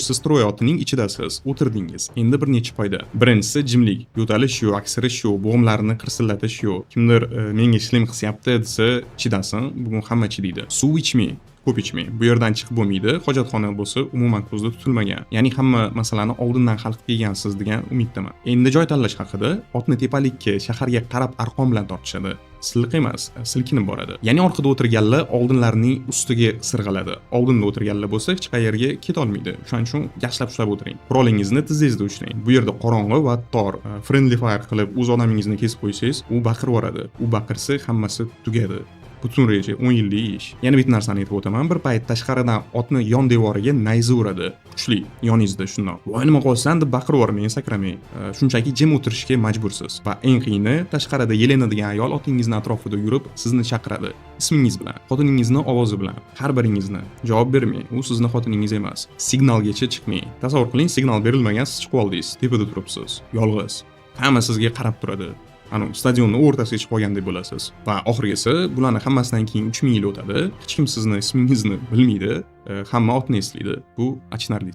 Siz Troy otining ichidasiz, o'tirdingiz. Endi bir necha foyda. Birinchisi jimlik, yo'talish yo'q, aksirish yo'q, bo'g'imlarni qirsillatish yo'q. Kimdir menga ishlim qisyapti desa, chidasin, bugun hamma chidaydi. Suv ichmang. Ko'p ichmang. Bu yerdan chiqib bo'lmaydi. Hojatxona bo'lsa umuman ko'zda tutilmagan. Ya'ni hamma masalani oldindan hal qilib kelgansiz degan umiddaman. Endi joy tanlash haqida otni tepalikka, shaharga qarab arqon bilan tortishadi. Silliq emas, silkinib boradi. Ya'ni orqada o'tirganlar oldinlarning ustiga sirg'aladi. Oldinda o'tirganlar bo'lsa hech qayerga keta olmaydi. Shuning uchun yaxshilab ushlab o'tiring. Qurolingizni tizzangizda ushlang. Bu yerda qorong'i va tor. Friendly fire qilib o'z odamingizni kesib qo'ysangiz, u baqirib yuboradi. U baqirsa hammasi tugadi. Butun reja 10 yillik ish. Yana bitta narsani aytib o'taman. Bir payt tashqaridan otni yon devoriga nayza uradi. Kuchli, yoningizda shundoq. "Voy nima qilsan?" deb baqirib yubormang, sakramang. Shunchaki jim o'tirishga majbursiz. Va eng qiyini, tashqarida yelenadigan ayol otingizni atrofida yurib, sizni chaqiradi. Ismingiz bilan, xotiningizni ovozi bilan, har biringizni. Javob bermang. U sizni xotiningiz emas. Signalgacha chiqmang. Tasavvur qiling, signal berilmagan, siz chiqib oldingiz. Tepada turibsiz. Yolg'iz. Hamma sizga qarab turadi. Stadionni o'rtasiga chiqib qolgandek bo'lasiz. Va oxirgisi bularni hammasidan keyin 3000 yil o'tadi. Hech kim sizni ismingizni bilmaydi. Hamma otni eslaydi. Bu achinarli.